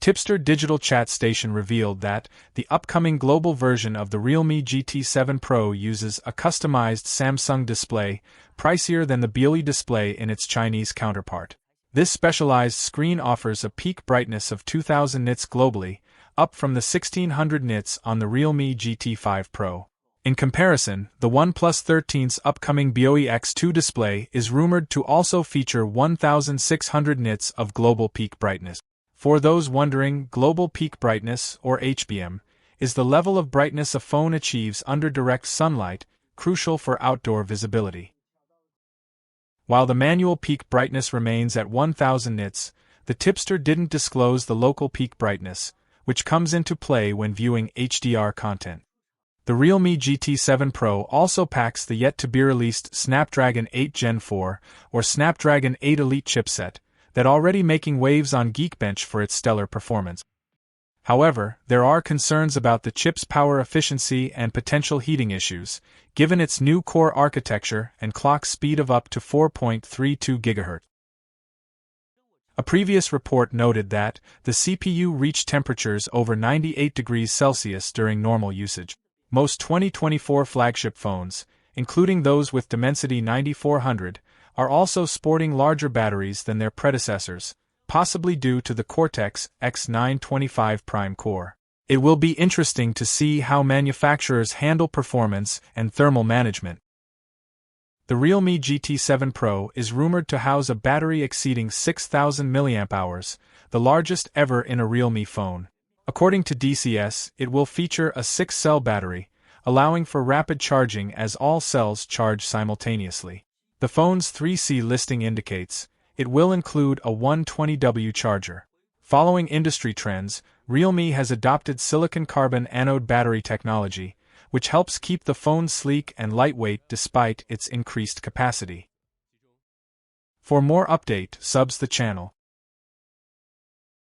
Tipster Digital Chat Station revealed that the upcoming global version of the Realme GT 7 Pro uses a customized Samsung display, pricier than the BOE display in its Chinese counterpart. This specialized screen offers a peak brightness of 2000 nits globally, up from the 1600 nits on the Realme GT 5 Pro. In comparison, the OnePlus 13's upcoming BOE X2 display is rumored to also feature 1600 nits of global peak brightness. For those wondering, global peak brightness, or HBM, is the level of brightness a phone achieves under direct sunlight, crucial for outdoor visibility. While the manual peak brightness remains at 1000 nits, the tipster didn't disclose the local peak brightness, which comes into play when viewing HDR content. The Realme GT 7 Pro also packs the yet-to-be-released Snapdragon 8 Gen 4 or Snapdragon 8 Elite chipset, that already making waves on Geekbench for its stellar performance. However, there are concerns about the chip's power efficiency and potential heating issues, given its new core architecture and clock speed of up to 4.32 GHz. A previous report noted that the CPU reached temperatures over 98 degrees Celsius during normal usage. Most 2024 flagship phones, including those with Dimensity 9400, are also sporting larger batteries than their predecessors, possibly due to the Cortex X925 Prime core. It will be interesting to see how manufacturers handle performance and thermal management. The Realme GT 7 Pro is rumored to house a battery exceeding 6000 mAh, the largest ever in a Realme phone. According to DCS, it will feature a 6-cell battery, allowing for rapid charging as all cells charge simultaneously. The phone's 3C listing indicates it will include a 120W charger. Following industry trends, Realme has adopted silicon-carbon anode battery technology, which helps keep the phone sleek and lightweight despite its increased capacity. For more update, subs the channel.